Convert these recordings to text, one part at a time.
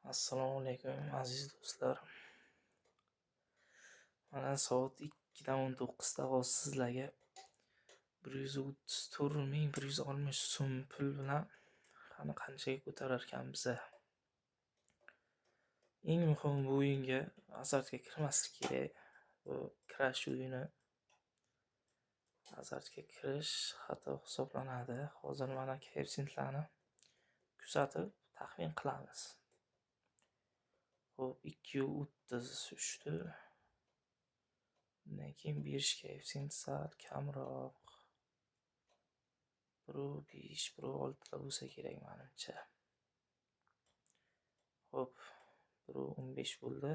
Assalomu alaykum aziz do'stlar. Mana soat 2:19 hozir sizlarga 134.160 so'm pul bilan qani qanchaga ko'tarar ekanmiz. Eng muhimi bu o'yinga azartga kirmaslik kerak. Bu kirash o'yini. Azartga kirish xato hisoblanadi. Hozir mana koeffitsiyentlarni kuzatib taxmin qilamiz. Xo'p, 2.30 tushdi. Undan keyin berish koeffitsiyenti sal kamroq. 1.5, 1.6 bo'lsa kerak menimcha. Xo'p, 1.15 bo'ldi.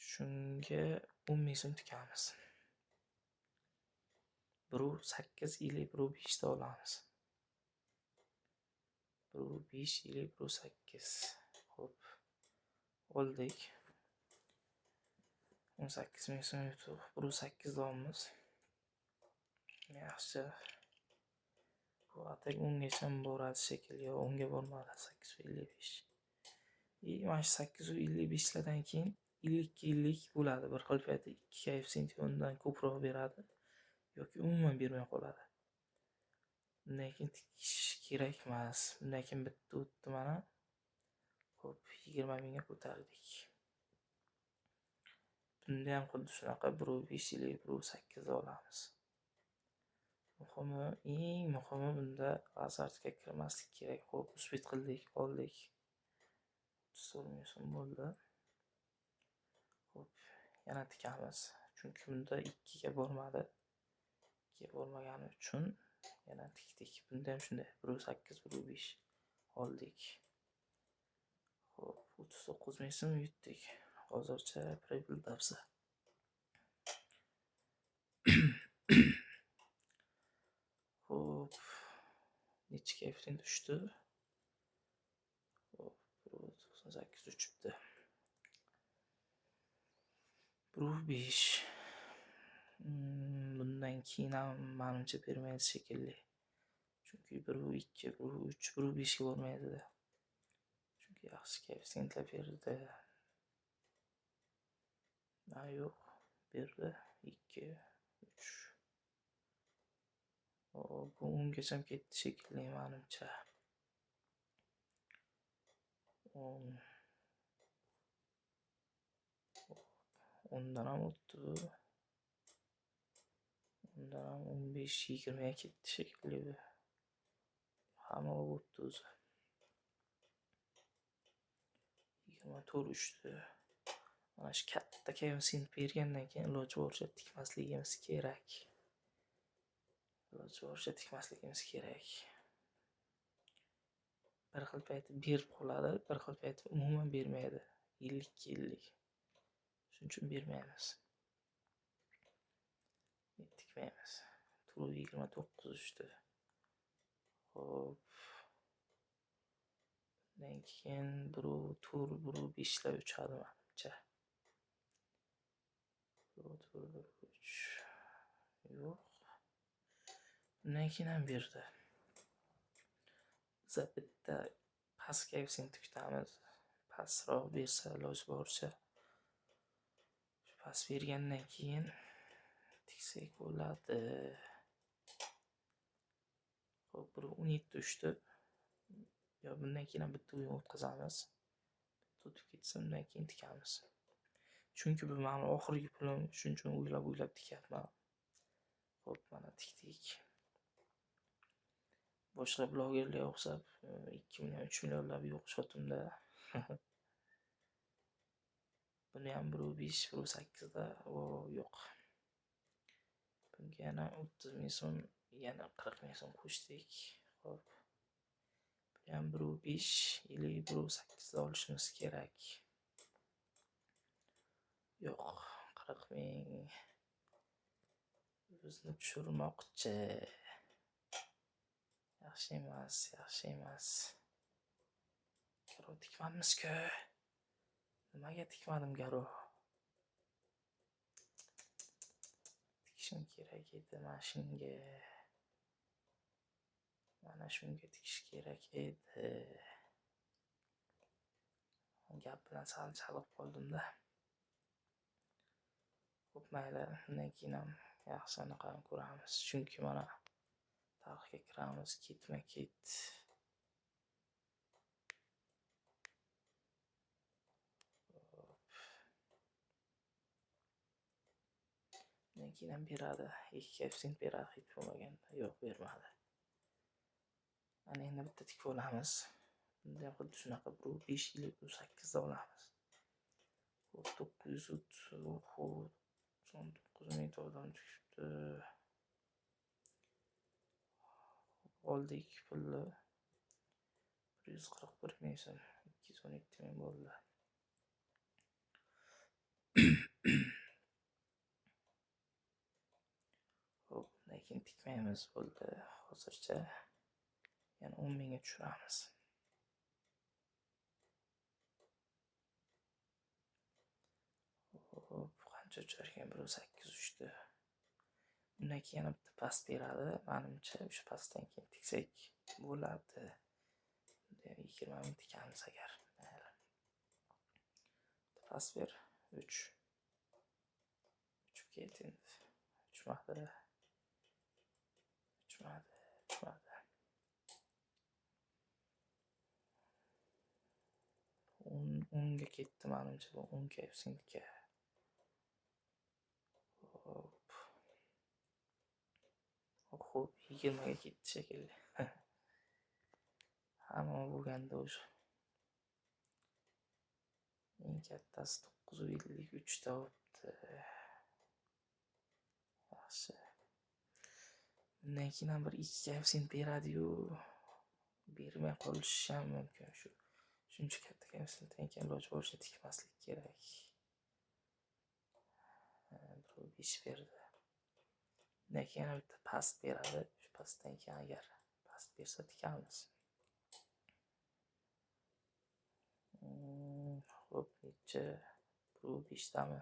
Shunga 10.000 so'm tikamiz. 1.8 или 1.5 da olamiz. 1.5 или 1.8. Xo'p, oldik. 18.000 so'm yutuq. 1.8 da olamiz. Yaxshi. Bu atak 10gacha boradi shekilli. Yo, 10ga bormadi. 8.55. Mana shu 8.55 lardan keyin 50-50 bo'ladi. Bir xil paytda 2 koeffitsiyent undan ko'proq beradi yoki umuman bermay qoladi. Bundan keyin tikish kerak emas. Bundan keyin bitta o'tdi mana. Xo'p, 20.000 ga ko'tardik. Bunda ham xuddi shunaqa 1.5 или 1.8 da olamiz. Eng muhimi bunda azartga kirmaslik kerak. Xo'p, uspet qildik, oldik. 34.000 so'm bo'ldi. Xo'p, yana tikamiz. Chunki bunda 2 ga bormadi. 2 ga bormagani uchun yana tikdik. Bunda ham shunday 1.8, 1.5 oldik. Xo'p, 39.000 so'm yutdik. Hozircha pribul dabsa. Xo'p, necha koeffitsiyent tushdi? Xo'p, 1.98 tushibdi. 1.5. Bundan keyin ham menimcha bermaydi shekilli. Chunki 1.2, 1.3, 1.5 ga bormaydi. Chunki yaxshi koeffitsiyentlar berdi. Yo'q, berdi. 2, 3. Bu 10gacha ketdi shekilli menimcha. 10dan ham o'tdi. 10dan ham 15, 20 ga ketdi shekilli. Hamma o'tdi o'zi. 24 tushdi. Mana shu katta koeffitsiyent bergandan keyin iloji boricha tikmasligimiz kerak. Bir xil payti berib qoladi, bir xil payti umuman bermaydi. 50-50. Shuning uchun bermaymiz. Tikmaymiz. 29 tushdi. Xo'p. Bundan keyin 1.5 lar uchadi menimcha. 1.3. Yo'q. Bundan keyin ham berdi. Biz bitta past koeffitsiyent kutamiz. Pastroq bersa iloji boricha. Shu past bergandan keyin tiksak bo'ladi. Xo'p, 1.17 tushdi. Yo, bundan keyin ham bitta o'yin o'tkazamiz. Bitta o'tib ketsa, undan keyin tikamiz. Chunki bu meni oxirgi pulim, shuning uchun o'ylab tikyapman. Xo'p, mana tikdik. Boshqa blogerlarga o'xshab 2 million, 3 millionlab yo'q shotimda. Buni ham 1.5, 1.8 da yo'q. Bunga yana 30.000 so'm, yana 40.000 so'm qo'shdik. Xo'p. Bu ham 1.5 или 1.8 da olishimiz kerak. Yo'q, 40.000 bizni tushirmoqchi. Yaxshi emas. Garov tikmanmiz-ku. Nimaga tikmadim garov? Tikishim kerak edi mana shunga. Mana shunga tikish kerak edi. gap bilan sal chalib qoldimda. Xo'p, mayli, undan keyin ham yaxshi anaqani ko'ramiz. Chunki mana tarixga kiramiz ketma-ket. Undan keyin ham beradi. 2 koeffitsient beradi hech bo'lmaganda. Yo'q, bermadi. Ana endi bitta tikib olamiz. Bunda ham xuddi shunaqa 5 yil 8 da olamiz. 900 ming odam chiqibdi. Oldik pulni 141 ming so'm, 212 ming bo'ldi. Xo'p, lekin tikmaymiz bo'ldi. Hozircha yana 10 mingga tushiramiz. Xo'p, qancha ucharkan? 1.8 uchdi. Undan keyin yana bitta past beradi. Menimcha o'sha pastdan keyin tiksak bo'ladi. 20 ming tikamiz agar. Past ber 3. Uchib ket endi. Uchmadi. 10 ga ketdi menimcha bu 10 koeffitsiyentga. Xo'p, 20 ga ketdi shekilli. Hamma bo'lganda o'sha. Eng kattasi 953 ta bo'pti. Yaxshi. Undan keyin ham bir 2 koeffitsient beradi-yu. Bermay qolishi ham mumkin shu. Shuncha katta koeffitsiyentdan keyin iloji boricha tikmaslik kerak. 5 berdi. Undan keyin yana bitta past beradi. Shu pastdan keyin agar past bersa tikamiz. Xo'p, necha? 5 dami?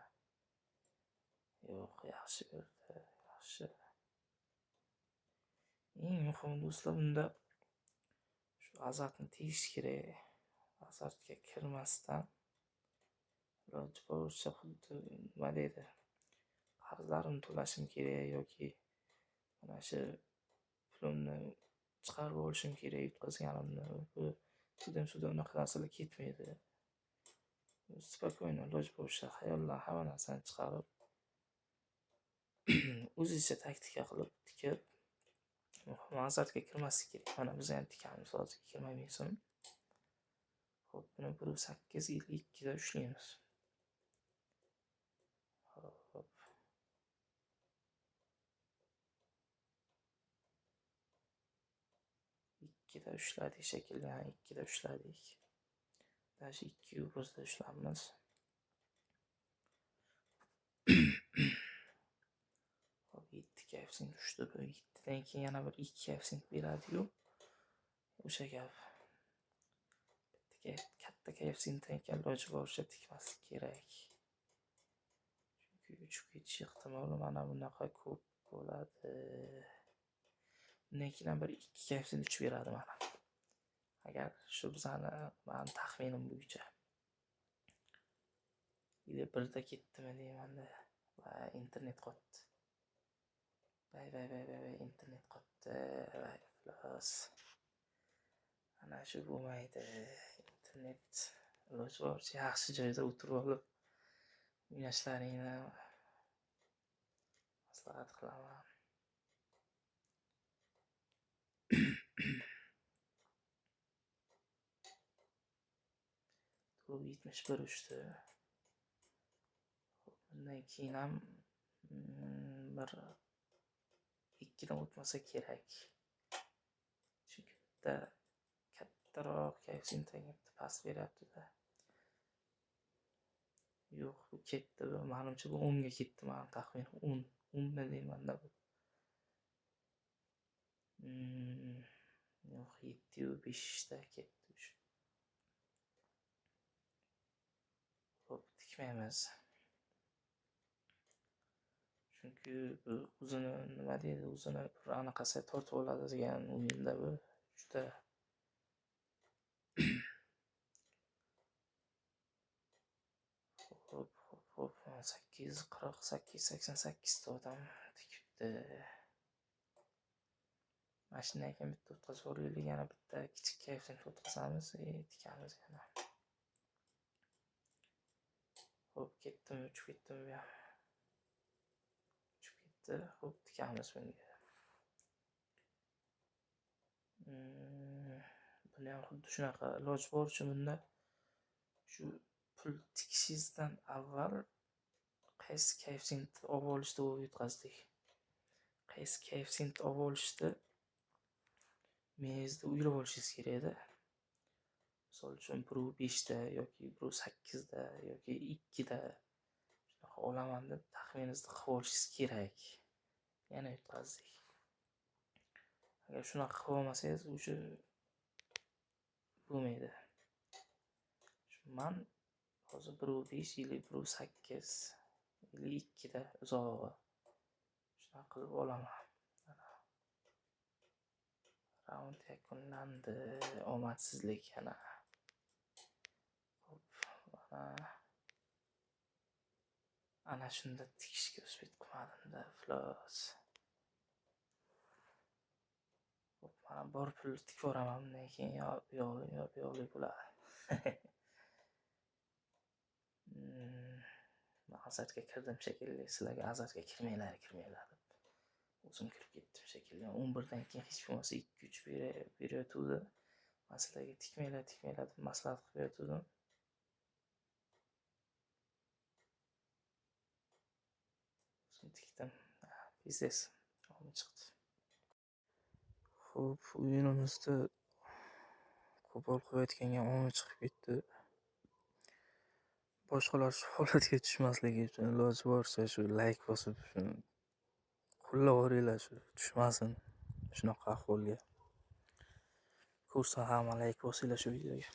Yo'q, yaxshi berdi. Yaxshi. Eng muhimi do'stlar, bunda shu azartni tegish kerak. Azartga kirmasdan iloji boricha xuddi nima deydi? Qarzlarimni to'lashim kerak yoki mana shu pulimni chiqarib olishim kerak yutqazganimni. Bu sudam unaqa narsalar ketmaydi. Spokойно iloji boricha xayoldan hamma narsani chiqarib o'zingizcha taktika qilib tikib, azartga kirmaslik kerak. Mana biz ham tikamiz hozir 20 ming so'm. Xo'p, buni 1.8 2 da ushlaymiz. Xo'p. 2 da ushladik shekilli, 2 da ushladik. Dash 2 yu 1 da ushlaymiz. Xo'p, 7 koeffitsient ushdi. Bu 7 dan keyin yana bir 2 koeffitsient beradi-yu. O'sha gap. Katta koeffitsiyentdan keyin iloji boricha tikmaslik kerak. Chunki uchib ketish ehtimoli mana bunaqa ko'p bo'ladi. Undan keyin bir 2 koeffitsient uchib beradi mana. Agar shu meni taxminim bo'yicha. Ile 1 da ketdimi deyman-da. Va internet qotdi. Bay internet qotdi. Iflos. Ana shu bo'lmaydi. Internet iloji boricha yaxshi joyda o'tirib olib o'ynashlaringni maslahat qilaman. 71 ushdi. Undan keyin ham bir 2 dan o'tmasa kerak. Chunki bitta kattaroq koeffitsiyentdan bitta past beryapti-da. Yo'q, bu ketdi. Menimcha bu 10 ga ketdi, mening taxminim 10 da deyman-da bu. Yo'q, 7 yu 5 da ketdi. Xo'p, tikmaymiz. Chunki bu o'zini nima deydi, o'zini bir anaqasiga tortib oladigan o'yinda bu juda Xo'p, 840, 888 ta odam tikibdi. Mashinaga ham bitta o'tkazib olaylik, yana bitta kichik kayfni o'tkazamiz, tikamiz yana. Xo'p, ketdim, uchib ketdim bu ham. Uchib ketdi. Xo'p, tikamiz bunga. Buni ham xuddi shunaqa iloji boricha bunda shu pul tikishingizdan avval qaysi koeffitsient olib olishni yutqazdik. Qaysi koeffitsient olib olishni miyangizda o'ylab olishingiz kerak edi. Misol uchun 1.5 da yoki 1.8 da yoki 2 da shunaqa olaman deb taxminingizni qilib olishingiz kerak. Yana yutqazdik. Agar shunaqa qilib olmasangiz, o'sha bo'lmaydi. Men hozir 1.5 yoki 1.8 yoki 2 da uzog'i shunaqa qilib olaman. Raund yakunlandi. Omadsizlik yana. Xo'p, ana shunda tikishga uspet qilmadim-da, iflos. Xo'p, mana bor pul tikib yuboraman bundan keyin yo yo'qli bo'ladi. Men azartga kirdim shekilli, sizlarga azartga kirmanglar deb. O'zim kirib ketdim shekilli. 11 dan keyin hech bo'lmasa 2-3 berayotuvdi. Men sizlarga tikmanglar deb maslahat qilib berayotgandim. O'zim tikdim. Biznes olib chiqdi. Xo'p, o'yinimizda qo'pol qilayotganga olib chiqib ketdi. Boshqalar shu holatga tushmasligi uchun iloji boricha shu like bosib, shuni qo'llab shu tushmasin shunaqa ahvolga. Ko'rsa hamma like bosinglar shu videoga.